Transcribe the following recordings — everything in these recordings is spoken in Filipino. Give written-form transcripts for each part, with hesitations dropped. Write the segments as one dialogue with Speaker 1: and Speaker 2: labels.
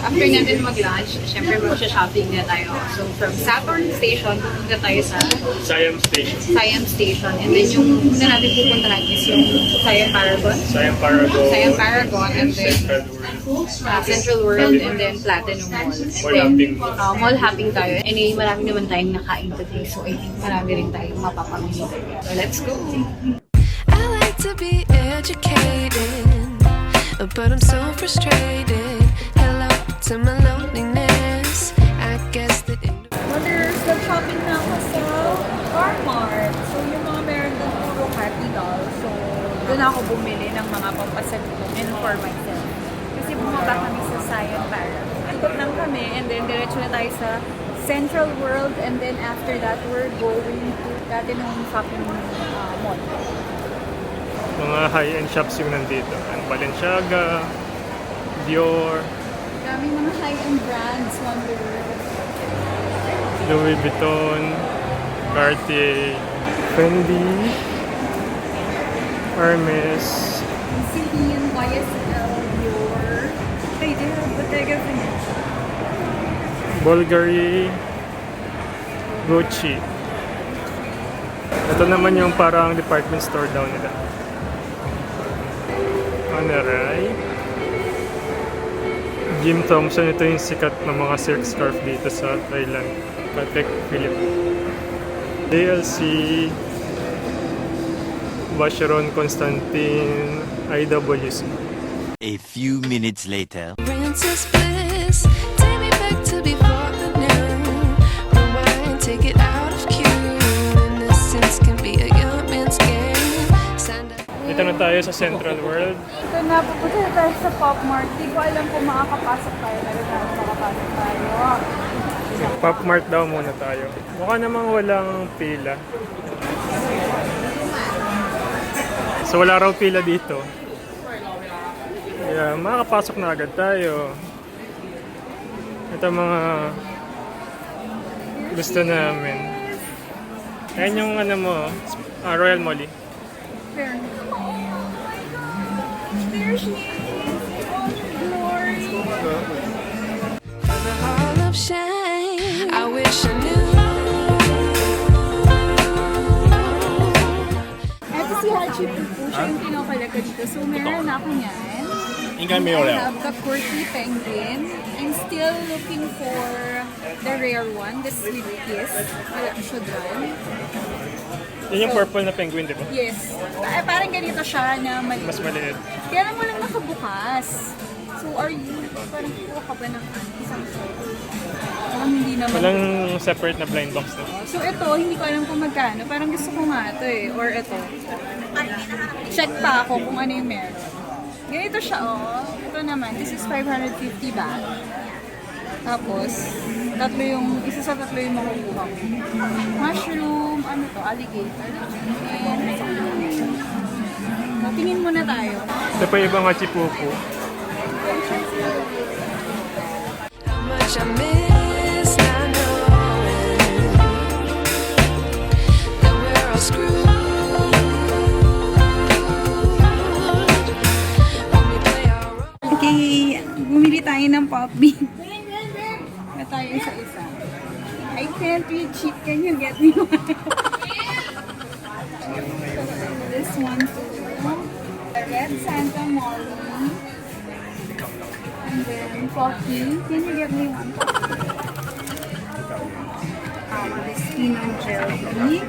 Speaker 1: after natin mag-lunch, syempre mag-shopping na tayo. So, from Saturn Station, pupunta tayo sa
Speaker 2: Siam Station.
Speaker 1: Siam Station. And then yung una natin pupuntahan is yung Siam Paragon.
Speaker 2: Siam Paragon.
Speaker 1: Siam Paragon, and then Central World, and then Platinum Mall. And then, mall hopping tayo. Anyway, marami naman tayong nakain today. So, I think marami rin tayong mapapamili. So, let's go!
Speaker 3: I like to be educated, but I'm so frustrated. Hello to my loneliness. I guess that
Speaker 4: Wonders, nag-shopping na ako sa Walmart. So, yung mga meron doon puro happy doll. So, doon ako bumili ng mga pampasalubong and for myself. Kasi bumaba kami sa Siam Paragon. Ikot lang kami and then diretso na tayo sa Central World, and then after that, we're going to Platinum Shopping Mall.
Speaker 2: Mga high-end shops yung nandito. Ang Balenciaga, Dior,
Speaker 4: Daming mga high-end brands, Wonder.
Speaker 2: Louis Vuitton, Cartier, Fendi, Hermes,
Speaker 4: Celine, YSL, Dior. Ay, they have Bottega Veneta.
Speaker 2: Bulgari, Gucci. Ito naman yung parang department store daw nila. Panerai. Jim Thompson, ito yung sikat na mga silk scarf dito sa Thailand. Patek Philippe. DLC, Vacheron Constantin, IWC.
Speaker 5: A few minutes later.
Speaker 3: Princess bliss. Take me back to before the noon. Rewind, take it out of cue. Innocence can be a young man's game. Stand up.
Speaker 2: Dito na tayo sa Central World.
Speaker 4: Ito na, pupunta na tayo sa Pop Mart. Di ko alam kung makakapasok tayo. Talaga makakapasok tayo.
Speaker 2: Pop Mart daw muna tayo. Mukha namang walang pila. So wala raw pila dito. Kaya makakapasok na agad tayo. Ito mga gusto namin. Ayan yung ano mo, Royal Molly.
Speaker 4: Fair. Oh my God! There she is! All in glory!
Speaker 3: For the hall of shame. I wish I knew.
Speaker 4: Ito si Hachi Pupu. Siya yung pinapalaga dito. So, meron na ako niyan.
Speaker 2: 应该没有
Speaker 4: I
Speaker 2: 了。
Speaker 4: have the quirky penguin. I'm still looking for the rare one, the sweet kiss. Wala siya dyan.
Speaker 2: Yun yung purple na penguin, di ba?
Speaker 4: Yes. Parang ganito siya na maliit.
Speaker 2: Mas maliit.
Speaker 4: Kaya lang walang nakabukas. So, are you, parang kuha ka ba ng isang set? Parang hindi naman.
Speaker 2: Walang separate na blind box na.
Speaker 4: So, ito, hindi ko alam kung magkano. Parang gusto ko nga ito eh. Or ito. Check pa ako kung ano yung meron. Ganito siya, oh. Ito naman, this is 550 baht. Tapos, tatlo yung, isa sa tatlo yung makukuha ko. Mushroom, ano to, alligator. And, so, tingin muna tayo.
Speaker 2: Ito pa yung ibang hachipupu.
Speaker 3: How much I miss not knowing that we're all screwed. When we play our role.
Speaker 4: Okay, bumili tayo ng Pop Bean. Na tayo isa-isa. I can't reach it. Can you get me one? This one too. The Red Santa Molly. And then Pocky. Can you get me one? This peanut jelly.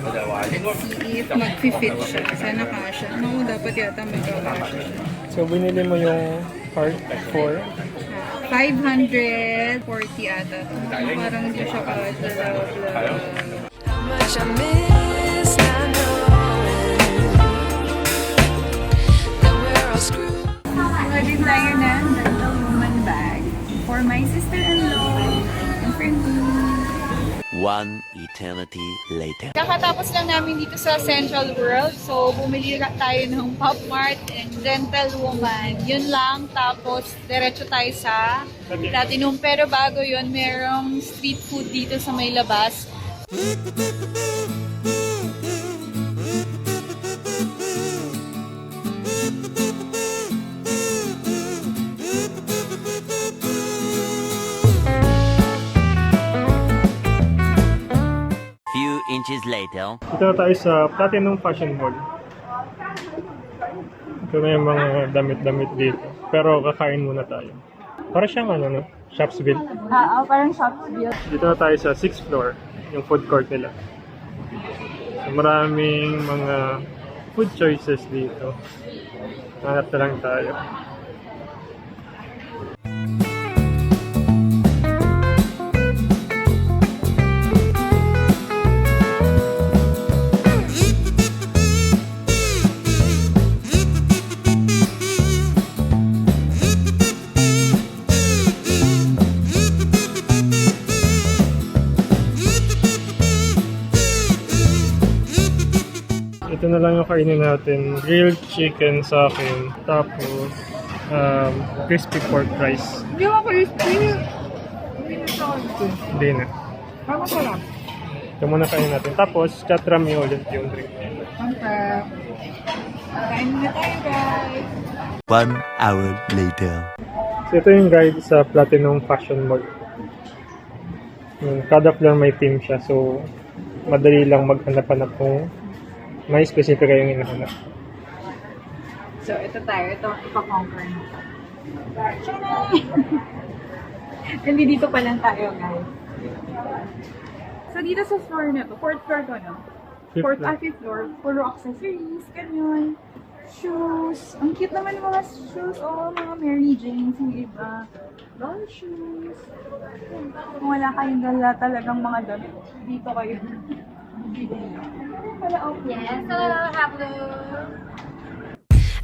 Speaker 4: Let's see if mag-fit siya. Sana kasha. No, dapat yata magkakasha siya.
Speaker 2: So binili mo yung part 4.
Speaker 4: 540 ata. Parang hindi siya kasha.
Speaker 3: How much I miss not knowing that we're all screwed.
Speaker 4: Pwede tayo na Gentle Woman bag for my sister-in-law and for me.
Speaker 5: One eternity later.
Speaker 4: Kakatapos lang namin dito sa Central World. So, bumili tayo ng Pop Mart and Gentle Woman. Yun lang. Tapos, diretso tayo sa Platinum. Pero bago yun, merong street food dito sa may labas.
Speaker 5: years later.
Speaker 2: Dito na tayo sa Platinum Fashion Mall. Ito na yung mga damit-damit dito. Pero kakain muna tayo. Para siyang ano, no? Shopsville.
Speaker 4: Parang Shopsville.
Speaker 2: Dito na tayo sa 6th floor, yung food court nila. So, maraming mga food choices dito. Hanap na lang tayo. Ito na lang yung kainin natin. Grilled chicken sa akin. Tapos, crispy pork rice.
Speaker 4: Hindi ako crispy.
Speaker 2: Hindi na.
Speaker 4: Parang masarap.
Speaker 2: Ito muna kainin natin. Tapos, chat ramie ulit yung drink.
Speaker 4: Mantap. Kain na tayo, guys.
Speaker 5: 1 hour later.
Speaker 2: So, ito yung guide sa Platinum Fashion Mall. Kada floor may theme siya. So, madali lang maghanap-hanap kung may specific kayong hinahanap.
Speaker 4: So, ito tayo. Ito, ipa-conquer na. Hindi dito pa lang tayo, guys. So, dito sa floor na to, 4th floor to, no? Fifth floor, puro accessories, ganyan. Shoes. Ang cute naman ng mga shoes. Oh, mga Mary Janes, yung iba. Doll shoes. Kung wala kayong dala talagang mga damit, dito kayo.
Speaker 1: Yes, hello.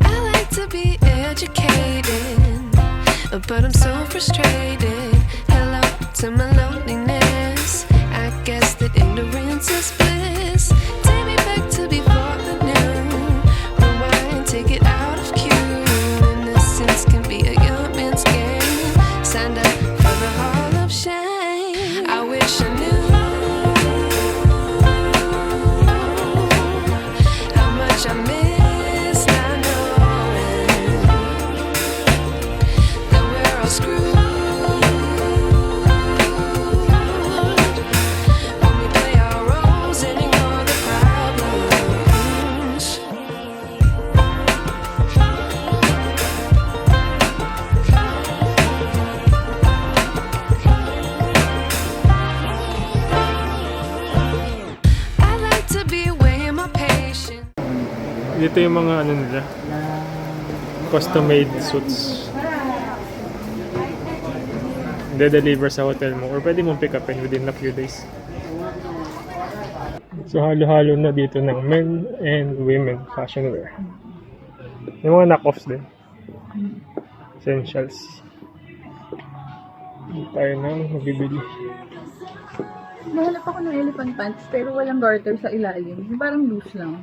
Speaker 3: I like to be educated, but I'm so frustrated. Hello to my loneliness. I guess that ignorance is bliss. Take me back to before the new. Rewind, take it out of cue. Innocence can be a young man's game. Signed up for the hall of shame. I wish I knew how much I miss not knowing that we're all screwed when we play our roles and ignore the problems. I like to be weighing my patience.
Speaker 2: Dito yung mga ano nila. Custom-made suits. De-deliver sa hotel mo or pwede mong pick upin within a few days. So halo-halo na dito ng men and women fashion wear. Yung mga knock-offs din. Essentials. Hindi tayo na mabibili.
Speaker 4: Nahanap ako ng elephant pants, pero walang garter sa ilalim. Yung parang loose lang.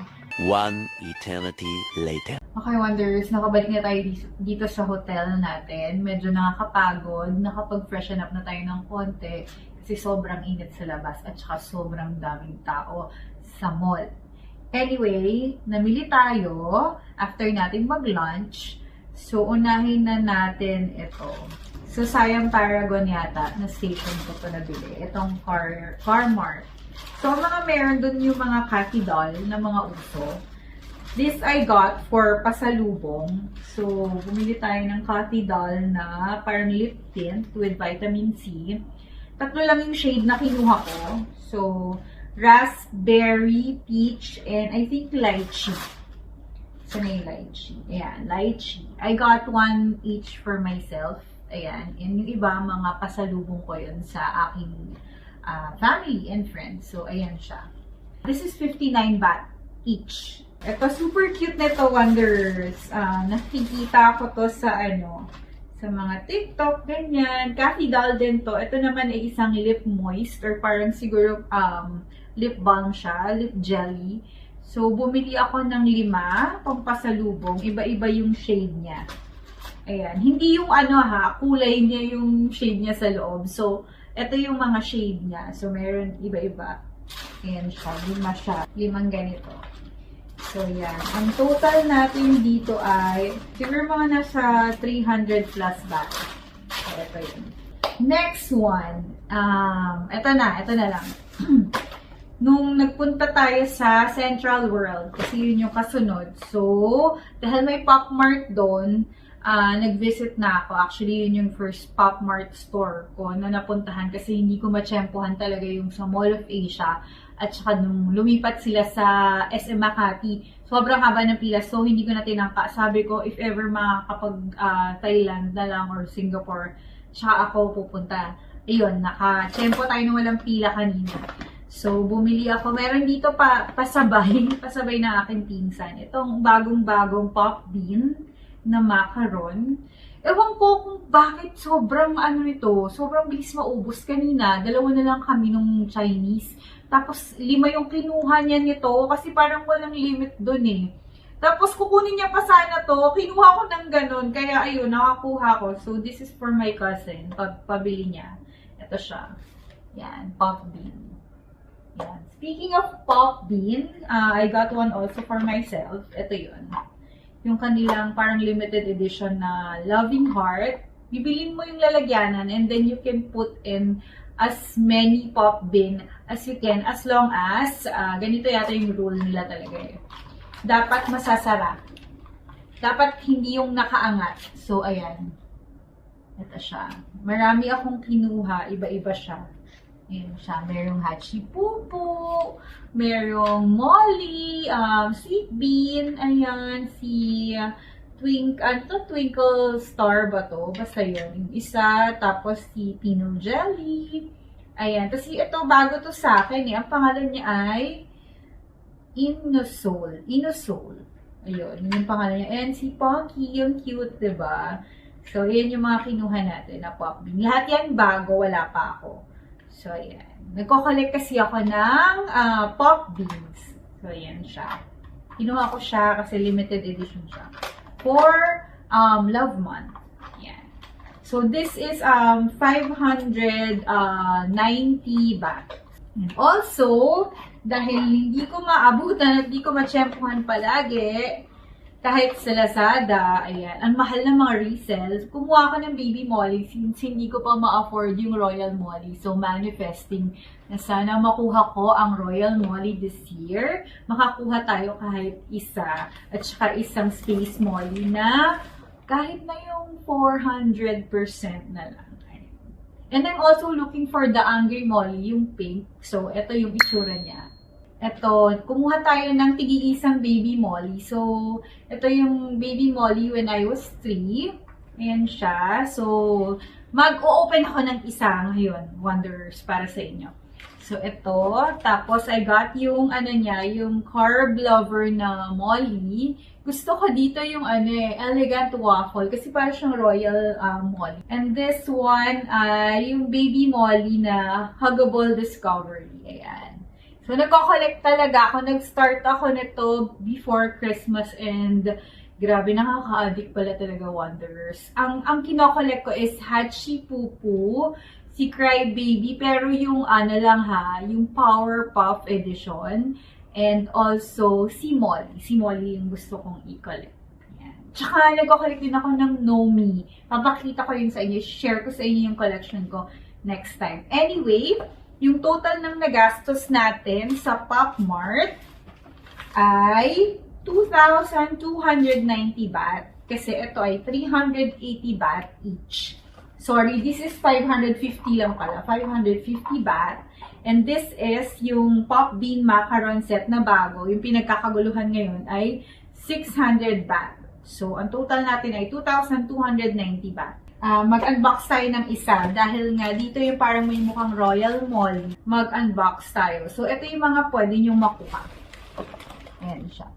Speaker 5: 1 eternity later.
Speaker 1: Okay, Wonders, nakabalik na tayo dito sa hotel natin. Medyo nakakapagod, nakapag-freshen up na tayo ng konti kasi sobrang init sa labas at saka sobrang daming tao sa mall. Anyway, namili tayo after natin mag-lunch. So, unahin na natin ito. So, Siam Paragon yata na station ko ito nabili. Itong Carmart. So, mga meron dun yung mga Cathy doll na mga uso. This I got for pasalubong. So, bumili tayo ng Cathy doll na parang lip tint with vitamin C. Tatlo lang yung shade na kinuha ko. So, raspberry, peach, and I think lychee. So, na yung lychee. Ayan, lychee. I got one each for myself. Ayan. And yung iba, mga pasalubong ko yun sa aking family and friends. So, ayan siya. This is 59 baht each. Ito, super cute nito, Wonders. Nakikita ko to sa sa mga TikTok, ganyan. Cathy doll din to. Ito naman ay isang lip moist or parang siguro lip balm siya, lip jelly. So, bumili ako ng 5 pampasalubong. Iba-iba yung shade niya. Ayan. Hindi yung kulay niya yung shade niya sa loob. So, ito yung mga shade niya. So, meron iba-iba. Ayan siya. 5 siya. 5 ganito. So, yan. Ang total natin dito ay siguro mga nasa 300 plus baht. So, ito yun. Next one. Ito na lang.
Speaker 4: nung nagpunta tayo sa Central World, kasi yun yung kasunod. So, dahil may Pop Mart doon, nag-visit na ako. Actually, yun yung first Pop Mart store ko na napuntahan kasi hindi ko matsyempohan talaga yung sa Mall of Asia. At saka nung lumipat sila sa SM Makati, sobrang haba ng pila. So, hindi ko na tinangka. Sabi ko, if ever makakapag-Thailand na lang or Singapore, tsaka ako pupunta. Ayun, naka-tsyempo tayo na walang pila kanina. So, bumili ako. Meron dito pasabay ng aking pinsan. Itong bagong-bagong Pop Bean na macaron. Ewan ko kung bakit sobrang sobrang bilis maubos kanina. 2 na lang kami nung Chinese. Tapos 5 yung kinuha niya nito kasi parang walang limit dun eh. Tapos kukunin niya pa sana to. Kinuha ko ng ganun. Kaya ayun, nakakuha ko. So, this is for my cousin. Pabili niya. Ito siya. Yan, Pop Bean. Yan. Speaking of Pop Bean, I got one also for myself. Ito yun. Yung kanilang parang limited edition na Loving Heart. Bibilin mo yung lalagyanan and then you can put in as many Pop Bean as you can as long as, ganito yata yung rule nila talaga eh. Dapat masasara. Dapat hindi yung nakaangat. So, ayan. Ito siya. Marami akong kinuha. Iba-iba siya. Ayan siya. Merong Hachi Pupu, merong Molly, Sweet Bean, ayan, si Twinkle Star ba to? Basta yun. Yung isa, tapos si Pino Jelly. Ayan. Tapos ito, bago to sa akin eh. Ang pangalan niya ay Inosol. Ayun. Yung pangalan niya. And si Ponky, yung cute, diba? So, yan yung mga kinuha natin na Pop Bean. Lahat yan bago, wala pa ako. So, ayan. Nagko-collect kasi ako ng Pop Beans. So, ayan siya. Kinuha ko siya kasi limited edition siya. For Love Month. Ayan. So, this is 590 baht. And also, dahil hindi ko maabutan at hindi ko matsyempohan palagi, kahit sa Lazada, ayan, ang mahal ng mga resales, kumuha ko ng Baby Molly since hindi ko pa ma-afford yung Royal Molly. So, manifesting na sana makuha ko ang Royal Molly this year. Makakuha tayo kahit isa at saka isang Space Molly na kahit na yung 400% na lang. And I'm also looking for the Angry Molly, yung pink. So, ito yung itsura niya. Ito, kumuha tayo ng tig-iisang Baby Molly. So, ito yung Baby Molly when I was 3. Ayan siya. So, mag-o-open ako ng isa ngayon. Wonders para sa inyo. So, ito. Tapos, I got yung, yung Carb Lover na Molly. Gusto ko dito yung, Elegant Waffle. Kasi parang siyang Royal Molly. And this one, yung Baby Molly na Huggable Discovery. Ayan. So, nagko-collect talaga ako. Nag-start ako nito before Christmas and grabe, nakaka-addict pala talaga, Wanderers. Ang kino-collect ko is Hachi Pupu, si Cry Baby, pero yung yung Powerpuff Edition, and also si Molly. Si Molly yung gusto kong i-collect. Yan. Tsaka, nagko-collect din ako ng Nomi. Papakita ko yun sa inyo. Share ko sa inyo yung collection ko next time. Anyway, yung total ng nagastos natin sa Pop Mart ay 2,290 baht. Kasi ito ay 380 baht each. Sorry, this is 550 lang pala. 550 baht. And this is yung Pop Bean Macaron set na bago. Yung pinagkakaguluhan ngayon ay 600 baht. So, ang total natin ay 2,290 baht. Mag-unbox tayo ng isa dahil nga dito yung parang may mukhang Royal Molly. Mag-unbox tayo. So, ito yung mga pwede nyong makuha. Ayan siya.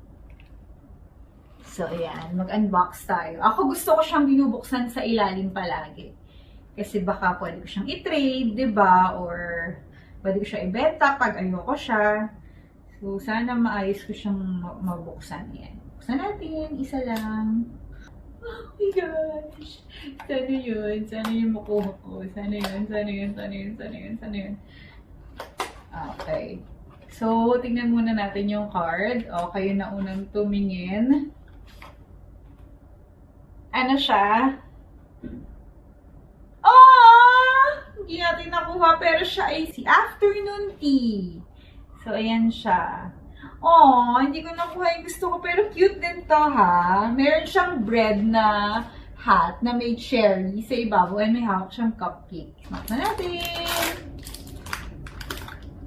Speaker 4: So, ayan. Mag-unbox tayo. Ako gusto ko siyang binubuksan sa ilalim palagi. Kasi baka pwede ko siyang i-trade, diba? Or pwede ko siya ibenta pag ayoko siya. So, sana maayos ko siyang mabuksan. Ayan. Buksan natin. Isa lang. Oh my gosh. Sana yun. Sana yung makuha ko. Sana yun. Okay. So, tingnan muna natin yung card. O, kayo na unang tumingin. Ano siya? Oh! Hindi natin nakuha, pero siya ay si Afternoon Tea. So, ayan siya. Oh, hindi ko nakuha yung gusto ko, pero cute din to, ha? Meron siyang bread na hat na may cherry sa ibabaw and may hawak siyang cupcake. Smack na natin!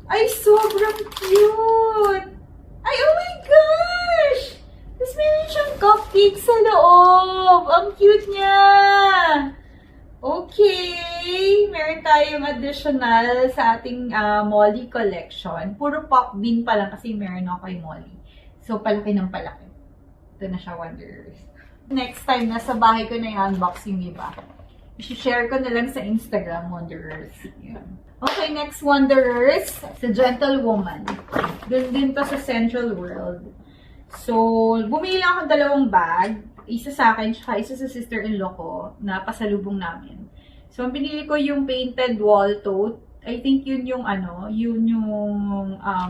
Speaker 4: Ay, sobrang cute! Ay, oh my gosh! Tapos meron siyang cupcake sa loob! Ang cute niya! Okay, meron tayong additional sa ating Molly collection. Puro pop bean pa lang kasi meron ako kay Molly. So, palaki ng palaki. Ito na siya, Wanderers. Next time, nasa bahay ko na i-unbox yung iba. I-share ko na lang sa Instagram, Wanderers. Yan. Okay, next Wanderers, sa Gentlewoman. Doon din to sa Central World. So, bumili lang ako 2 bag. Isa sa akin, tsaka isa sa sister-in-law ko na pasalubong namin. So, ang binili ko yung painted wall tote. I think yun yung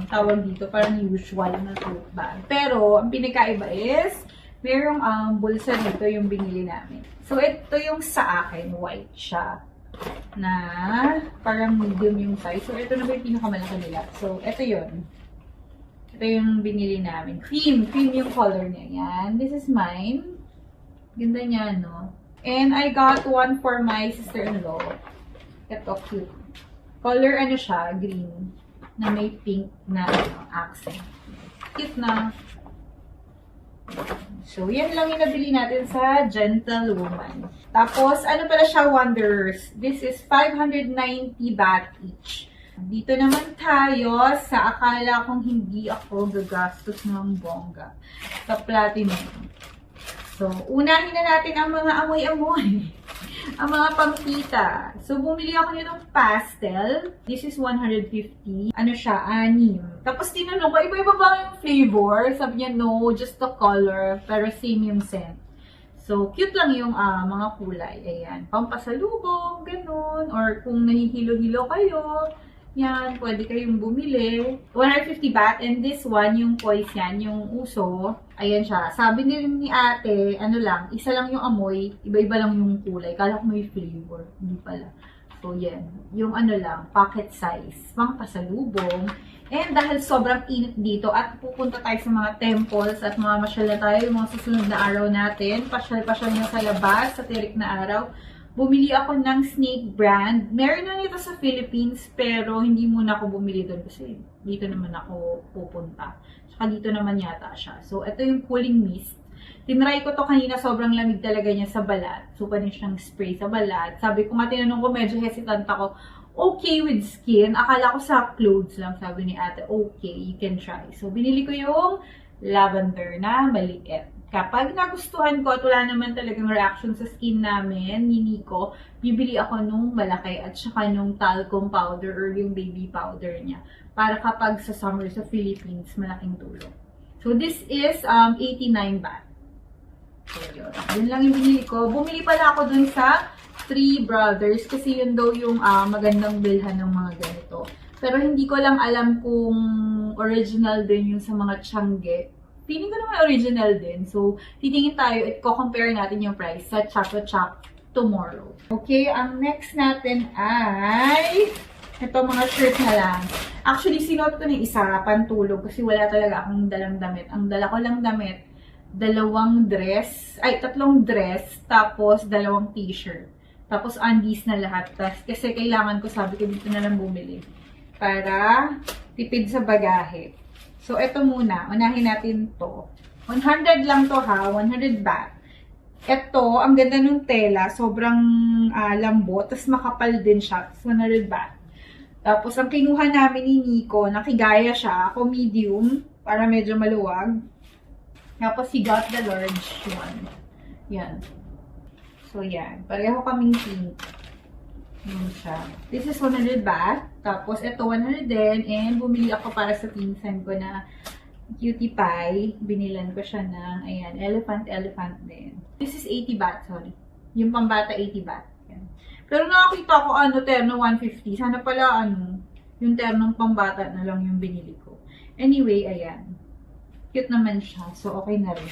Speaker 4: tawag dito, parang usual na tote bag. Pero, ang pinakaiba is, merong bulsa dito yung binili namin. So, ito yung sa akin, white siya. Na parang medium yung size. So, ito na ba yung pinakamalaki nila? So, ito yun. Ito yung binili namin. Cream yung color niya. Yan. This is mine. Ganda niya, no? And I got one for my sister-in-law. Ito, cute. Color, ano siya, green. Na may pink na accent. Cute na. So, yan lang yung nabili natin sa Gentlewoman. Tapos, ano pala siya, Wanderers? This is 590 baht each. Dito naman tayo sa akala kong hindi ako gagastos ng bongga. Sa Platinum. So, unahin na natin ang mga amoy-amoy. Ang mga pampita. So, bumili ako nitong pastel. This is 150. Ano siya? 6. Tapos, tinanong ko, iba-iba ba yung flavor? Sabi niya, no, just the color. Pero same yung scent. So, cute lang yung mga kulay. Ayan. Pampasalubong, ganun. Or kung nahihilo-hilo kayo, yan, pwede kayong bumili. 150 baht. And this one, yung poison, yung uso. Ayan siya. Sabi ni ate, ano lang, isa lang yung amoy, iba-iba lang yung kulay. Kala ko may flavor. Hindi pala. So, yan. Yung ano lang, pocket size. Pang pasalubong. And dahil sobrang init dito at pupunta tayo sa mga temples at mga masyal na tayo, yung mga susunod na araw natin, pasyal-pasyal na sa labas, sa tirik na araw, bumili ako ng Snake brand. Meron na nito sa Philippines, pero hindi muna ako bumili doon kasi dito naman ako pupunta. Saka dito naman yata siya. So, ito yung cooling mist. Tinry ko to kanina, sobrang lamig talaga niya sa balat. So, pa rin siyang spray sa balat. Sabi ko nga, tinanong ko, medyo hesitant ako. Okay with skin. Akala ko sa clothes lang, sabi ni ate. Okay, you can try. So, binili ko yung lavender na maliit. Kapag nagustuhan ko at wala naman talagang reaction sa skin namin, ni Nico, bibili ako nung malaki at saka nung talcum powder or yung baby powder niya. Para kapag sa summer sa Philippines, malaking tulong. So, this is 89 baht. So, yun lang yung binili ko. Bumili pala ako dun sa Three Brothers kasi yun daw yung magandang bilhan ng mga ganito. Pero hindi ko lang alam kung original din yung sa mga Tiangge. Feeling ko naman original din. So, titingin tayo at ko-compare natin yung price sa Chaco Chop tomorrow. Okay, ang next natin ay ito, mga shirt na lang. Actually, sinuot ko ng isa, pantulog, kasi wala talaga akong dalang damit. Ang dala ko lang damit, 3 dress, tapos 2 t-shirt. Tapos undies na lahat. Kasi kailangan ko, sabi ko, dito na lang bumili. Para tipid sa bagahe. So, ito muna. Unahin natin to. 100 lang to ha. 100 baht. Ito, ang ganda ng tela. Sobrang lambot. Tapos makapal din siya. 100 baht. Tapos, ang kinuha namin ni Nico, nakigaya siya. Ako medium. Para medyo maluwag. Tapos, he got the large one. Yan. So, yan. Pareho kaming pink. Yan siya. This is 100 baht. Tapos, ito 100 din. And, bumili ako para sa pinsan ko na cutie pie. Binilan ko siya ng, ayan, elephant din. This is 80 baht, sorry. Yung pambata, 80 baht. Yan. Pero nakakita ko, terno 150. Sana pala, yung ternong pambata na lang yung binili ko. Anyway, ayan. Cute naman siya. So, okay na rin.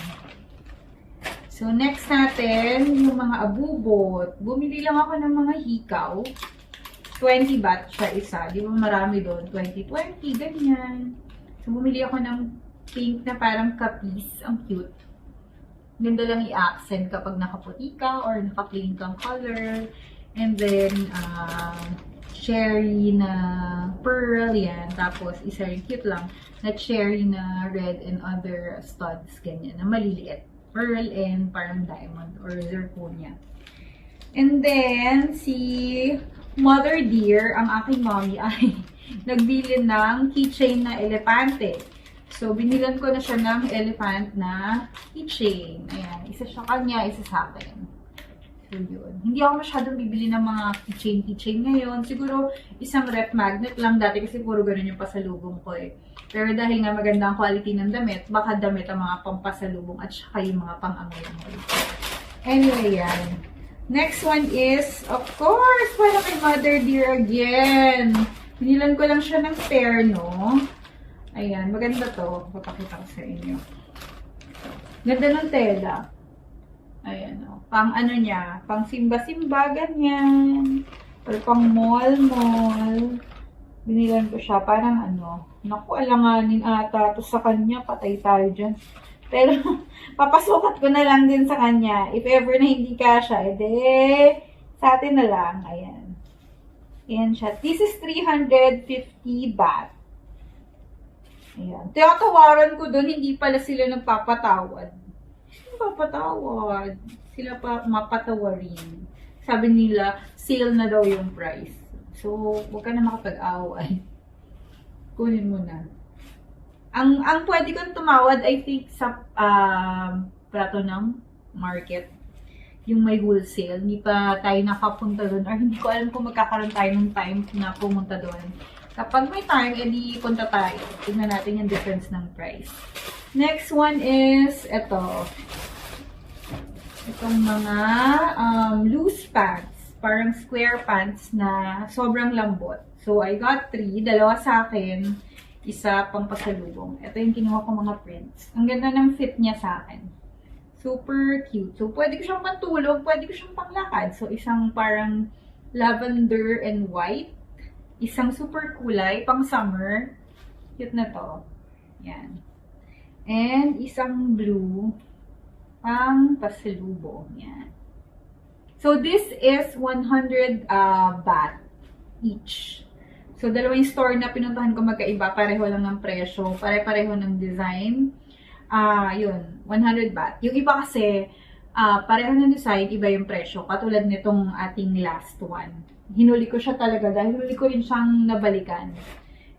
Speaker 4: So, next natin, yung mga abubot. Bumili lang ako ng mga hikaw. 20 baht siya isa. Di ba marami doon? 20, ganyan. So, bumili ako ng pink na parang kapis. Ang cute. Ganda lang i-accent kapag nakaputi ka or naka-plain kang color. And then, cherry na pearl, yan. Tapos, isa rin cute lang na cherry na red and other studs, ganyan, na maliliit. Pearl and parang diamond or zirconia. And then, si Mother Dear, ang aking mommy, ay nagbili ng keychain na elepante. So, binilan ko na siya ng elephant na keychain. Ayan, isa siya kanya, isa sa akin. So, yun. Hindi ako masyadong bibili ng mga keychain ngayon. Siguro, isang ref magnet lang dati kasi puro ganun yung pasalubong ko eh. Pero dahil nga maganda ang quality ng damit, baka damit ang mga pampasalubong at saka yung mga pang-amoy-amoy. Anyway, yan. Next one is, of course, para kay Mother Dear again. Binilan ko lang siya ng terno. Ayan, maganda to. Papakita ko sa inyo. Ganda ng tela. Ayan, o. Pang ano niya, pang simba-simba, ganyan. Or pang mall-mall. Binilan ko siya, parang ano. Naku, alanganin ata to sa kanya. Patay tayo dyan. Pero, papasukat ko na lang din sa kanya. If ever na hindi kasha, edi, sa atin na lang. Ayan. Ayan siya. This is 350 baht. Ayan. Tinatawaran ko doon, hindi pala sila nagpapatawad. Papatawad. Sila pa mapatawarin. Sabi nila, sale na daw yung price. So, huwag ka na makapag-away. Kunin mo na. Ang pwede kong tumawad, I think, sa Pratunam Market. Yung may wholesale. Hindi pa tayo nakapunta doon. Or hindi ko alam kung magkakaroon tayo ng time na pumunta doon. Kapag may time, edi punta tayo. Tignan natin yung difference ng price. Next one is, ito. Itong mga loose pants. Parang square pants na sobrang lambot. So, I got 3. Dalawa sa akin. Isa pang pasalubong. Ito yung kinuha ko mga prints. Ang ganda ng fit niya sa akin. Super cute. So, pwede ko siyang pantulog. Pwede ko siyang panglakad. So, isang parang lavender and white. Isang super kulay, pang summer. Cute na to. Yan. And isang blue, pang pasalubong. Yan. So, this is 100 baht each. So, dalawa yung store na pinuntahan ko magkaiba. Pareho lang ng presyo. Pare-pareho ng design. Yun. 100 baht. Yung iba kasi, pareho ng design, iba yung presyo. Katulad nitong ating last one. Hinuli ko siya talaga dahil huli ko rin siyang nabalikan.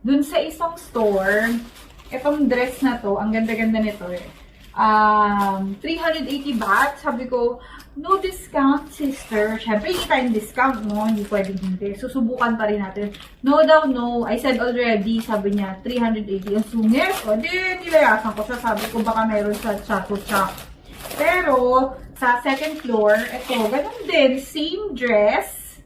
Speaker 4: Dun sa isang store, itong dress na to, ang ganda-ganda nito eh. 380 baht. Sabi ko, no discount, sister. Siyempre, hindi tayong discount, no? Hindi pwedeng hindi. Susubukan pa rin natin. No daw, no. I said already, sabi niya, 380. Ang sungit. O, di, nilayasan ko siya. Sabi ko, baka meron sa Chatuchak. Pero, sa second floor, ito, ganun din. Same dress.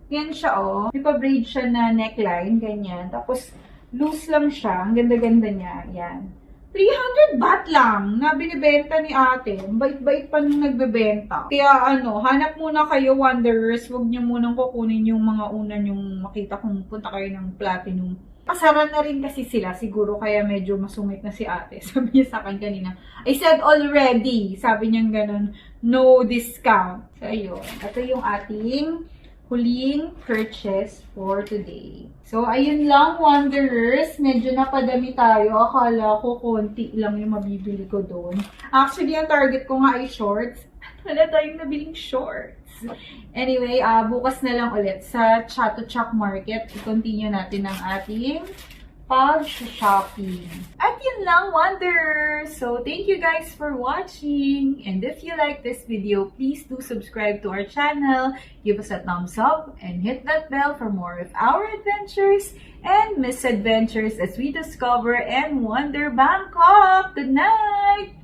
Speaker 4: Yan siya, oh. May pa-braid siya na neckline, ganyan. Tapos, loose lang siya. Ang ganda-ganda niya. Yan. 300 baht lang na binibenta ni ate. Bait-bait pa nung nagbebenta. Kaya hanap muna kayo, Wanderers. Huwag niyo munang kukunin yung mga una nyong makita kung punta kayo ng Platinum. Pasara na rin kasi sila. Siguro kaya medyo masungit na si ate. Sabi niya sa akin kanina, I said already. Sabi niya ganun, no discount. So, ayun. Ito yung ating huling purchase for today. So, ayun lang, Wanderers. Medyo napadami tayo. Akala ko konti lang yung mabibili ko doon. Actually, ang target ko nga ay shorts. Wala tayong nabiling shorts. Anyway, bukas na lang ulit sa Chatuchak Market. I-continue natin ang ating pag-shopping. At yun lang, Wanderers! So, thank you guys for watching. And if you like this video, please do subscribe to our channel, give us a thumbs up, and hit that bell for more of our adventures and misadventures as we discover and wander Bangkok. Good night!